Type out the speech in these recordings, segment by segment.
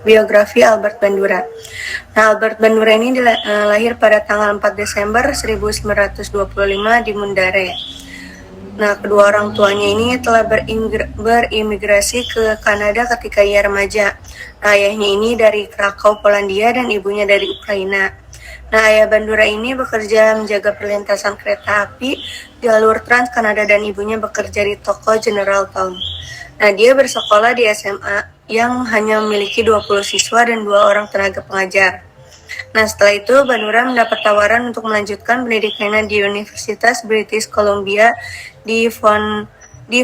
Biografi Albert Bandura. Nah, Albert Bandura ini lahir pada tanggal 4 Desember 1925 di Mundare. Nah, kedua orang tuanya ini telah berimigrasi ke Kanada ketika ia remaja. Nah, ayahnya ini dari Krakow, Polandia, dan ibunya dari Ukraina. Nah, ayah Bandura ini bekerja menjaga perlintasan kereta api jalur Trans Kanada dan ibunya bekerja di toko General Town. Nah, dia bersekolah di SMA yang hanya memiliki 20 siswa dan 2 orang tenaga pengajar. Nah, setelah itu Bandura mendapat tawaran untuk melanjutkan pendidikannya di Universitas British Columbia di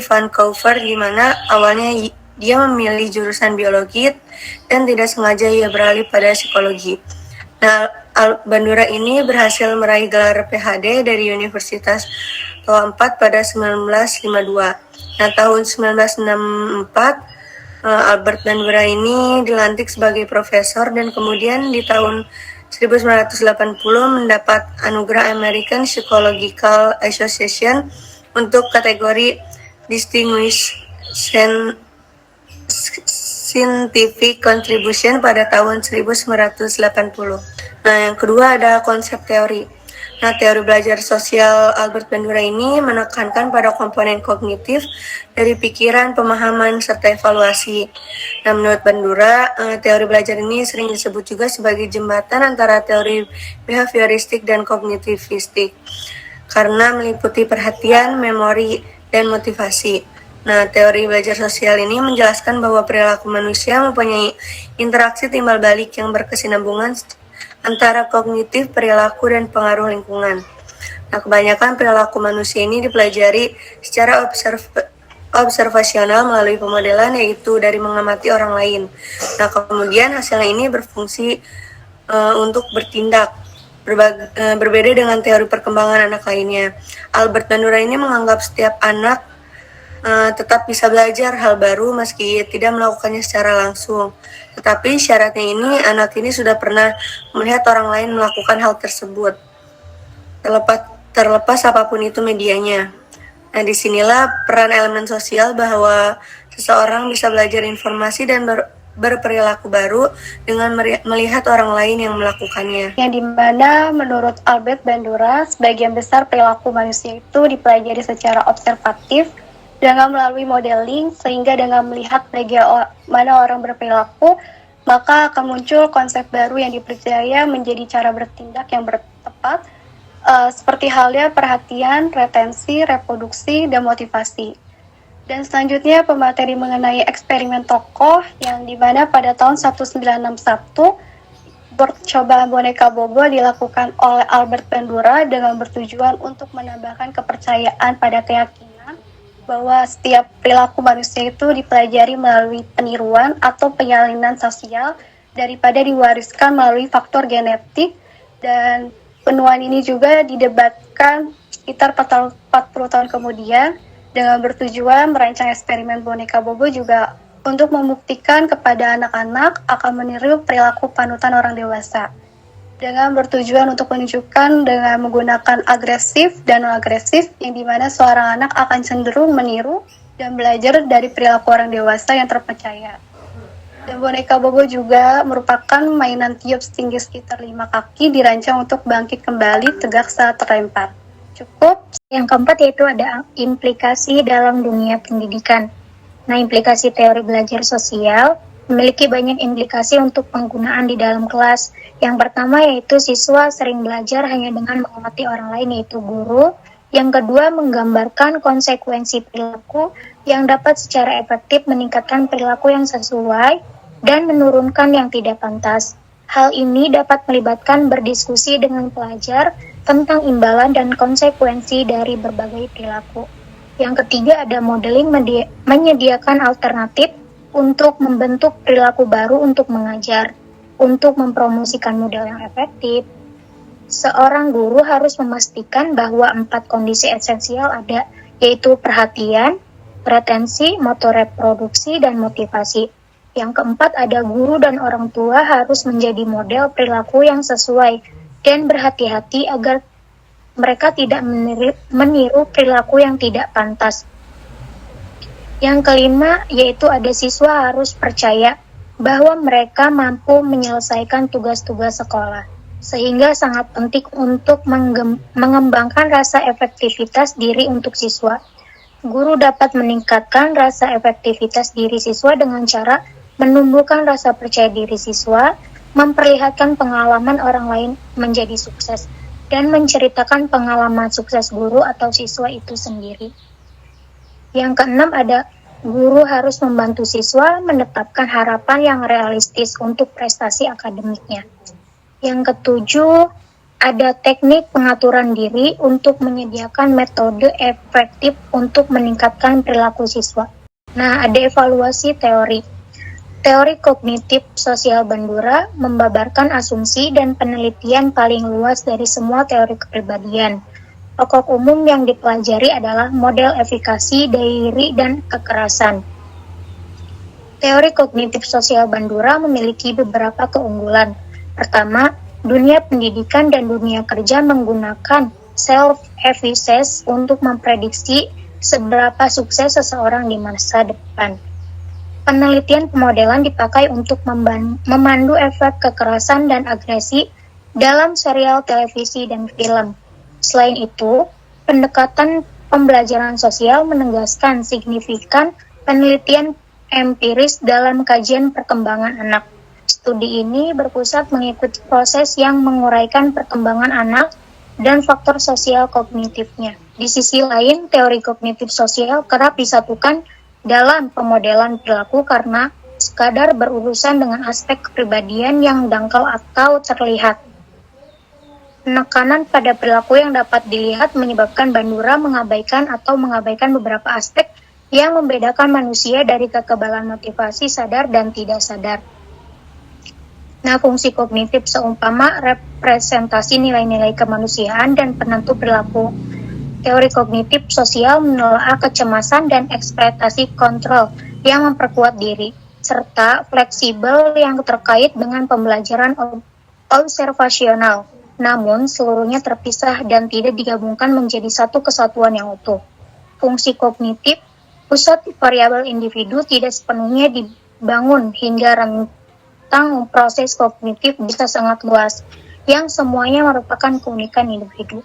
Vancouver, di mana awalnya dia memilih jurusan biologi dan tidak sengaja ia beralih pada psikologi. Nah, Bandura ini berhasil meraih gelar PhD dari Universitas Toa 4 pada 1952. Nah, tahun 1964 Albert Bandura ini dilantik sebagai profesor dan kemudian di tahun 1980 mendapat anugerah American Psychological Association untuk kategori Distinguished Scientific Contribution pada tahun 1980. Nah, yang kedua ada konsep teori. Nah, teori belajar sosial Albert Bandura ini menekankan pada komponen kognitif dari pikiran, pemahaman, serta evaluasi. Nah, menurut Bandura, teori belajar ini sering disebut juga sebagai jembatan antara teori behavioristik dan kognitivistik, karena meliputi perhatian, memori, dan motivasi. Nah, teori belajar sosial ini menjelaskan bahwa perilaku manusia mempunyai interaksi timbal balik yang berkesinambungan antara kognitif, perilaku, dan pengaruh lingkungan. Nah, kebanyakan perilaku manusia ini dipelajari secara observasional melalui pemodelan, yaitu dari mengamati orang lain. Nah, kemudian hasilnya ini berfungsi untuk bertindak. Berbeda dengan teori perkembangan anak lainnya. Albert Bandura ini menganggap setiap anak tetap bisa belajar hal baru meski tidak melakukannya secara langsung. Tetapi syaratnya ini, anak ini sudah pernah melihat orang lain melakukan hal tersebut, terlepas apapun itu medianya. Nah, disinilah peran elemen sosial bahwa seseorang bisa belajar informasi dan berperilaku baru dengan melihat orang lain yang melakukannya. Yang dimana menurut Albert Bandura, sebagian besar perilaku manusia itu dipelajari secara observatif dengan melalui modeling, sehingga dengan melihat bagaimana orang berperilaku, maka akan muncul konsep baru yang dipercaya menjadi cara bertindak yang tepat, seperti halnya perhatian, retensi, reproduksi, dan motivasi. Dan selanjutnya pemateri mengenai eksperimen tokoh, yang dimana pada tahun 1961 percobaan boneka Bobo dilakukan oleh Albert Bandura dengan bertujuan untuk menambahkan kepercayaan pada keyakinan bahwa setiap perilaku manusia itu dipelajari melalui peniruan atau penyalinan sosial daripada diwariskan melalui faktor genetik. Dan penuan ini juga didebatkan sekitar 40 tahun kemudian dengan bertujuan merancang eksperimen boneka Bobo juga untuk membuktikan kepada anak-anak akan meniru perilaku panutan orang dewasa, dengan bertujuan untuk menunjukkan dengan menggunakan agresif dan non-agresif, yang dimana seorang anak akan cenderung meniru dan belajar dari perilaku orang dewasa yang terpercaya. Dan boneka Bobo juga merupakan mainan tiup setinggi sekitar 5 kaki dirancang untuk bangkit kembali tegak saat terlempar. Cukup. Yang keempat yaitu ada implikasi dalam dunia pendidikan. Nah, implikasi teori belajar sosial memiliki banyak implikasi untuk penggunaan di dalam kelas. Yang pertama yaitu siswa sering belajar hanya dengan mengamati orang lain, yaitu guru. Yang kedua, menggambarkan konsekuensi perilaku yang dapat secara efektif meningkatkan perilaku yang sesuai dan menurunkan yang tidak pantas. Hal ini dapat melibatkan berdiskusi dengan pelajar tentang imbalan dan konsekuensi dari berbagai perilaku. Yang ketiga, ada modeling menyediakan alternatif untuk membentuk perilaku baru untuk mengajar. Untuk mempromosikan model yang efektif, seorang guru harus memastikan bahwa 4 kondisi esensial ada, yaitu perhatian, retensi, motor reproduksi, dan motivasi. Yang keempat, ada guru dan orang tua harus menjadi model perilaku yang sesuai dan berhati-hati agar mereka tidak meniru perilaku yang tidak pantas. Yang kelima, yaitu ada siswa harus percaya bahwa mereka mampu menyelesaikan tugas-tugas sekolah, sehingga sangat penting untuk mengembangkan rasa efektivitas diri untuk siswa. Guru dapat meningkatkan rasa efektivitas diri siswa dengan cara menumbuhkan rasa percaya diri siswa, memperlihatkan pengalaman orang lain menjadi sukses, dan menceritakan pengalaman sukses guru atau siswa itu sendiri. Yang keenam ada guru harus membantu siswa menetapkan harapan yang realistis untuk prestasi akademiknya. Yang ketujuh, ada teknik pengaturan diri untuk menyediakan metode efektif untuk meningkatkan perilaku siswa. Nah, ada evaluasi teori. Teori kognitif sosial Bandura membabarkan asumsi dan penelitian paling luas dari semua teori kepribadian. Pokok umum yang dipelajari adalah model efikasi, diri, dan kekerasan. Teori kognitif sosial Bandura memiliki beberapa keunggulan. Pertama, dunia pendidikan dan dunia kerja menggunakan self-efficacy untuk memprediksi seberapa sukses seseorang di masa depan. Penelitian pemodelan dipakai untuk memandu efek kekerasan dan agresi dalam serial televisi dan film. Selain itu, pendekatan pembelajaran sosial menegaskan signifikan penelitian empiris dalam kajian perkembangan anak. Studi ini berpusat mengikuti proses yang menguraikan perkembangan anak dan faktor sosial kognitifnya. Di sisi lain, teori kognitif sosial kerap disatukan dalam pemodelan perilaku karena sekadar berurusan dengan aspek kepribadian yang dangkal atau terlihat. Penekanan pada perilaku yang dapat dilihat menyebabkan Bandura mengabaikan beberapa aspek yang membedakan manusia dari kekebalan motivasi sadar dan tidak sadar. Nah, fungsi kognitif seumpama representasi nilai-nilai kemanusiaan dan penentu perilaku. Teori kognitif sosial menelaah kecemasan dan ekspektasi kontrol yang memperkuat diri, serta fleksibel yang terkait dengan pembelajaran observasional. Namun, seluruhnya terpisah dan tidak digabungkan menjadi satu kesatuan yang utuh. Fungsi kognitif, pusat variabel individu tidak sepenuhnya dibangun hingga rentang proses kognitif bisa sangat luas, yang semuanya merupakan keunikan individu.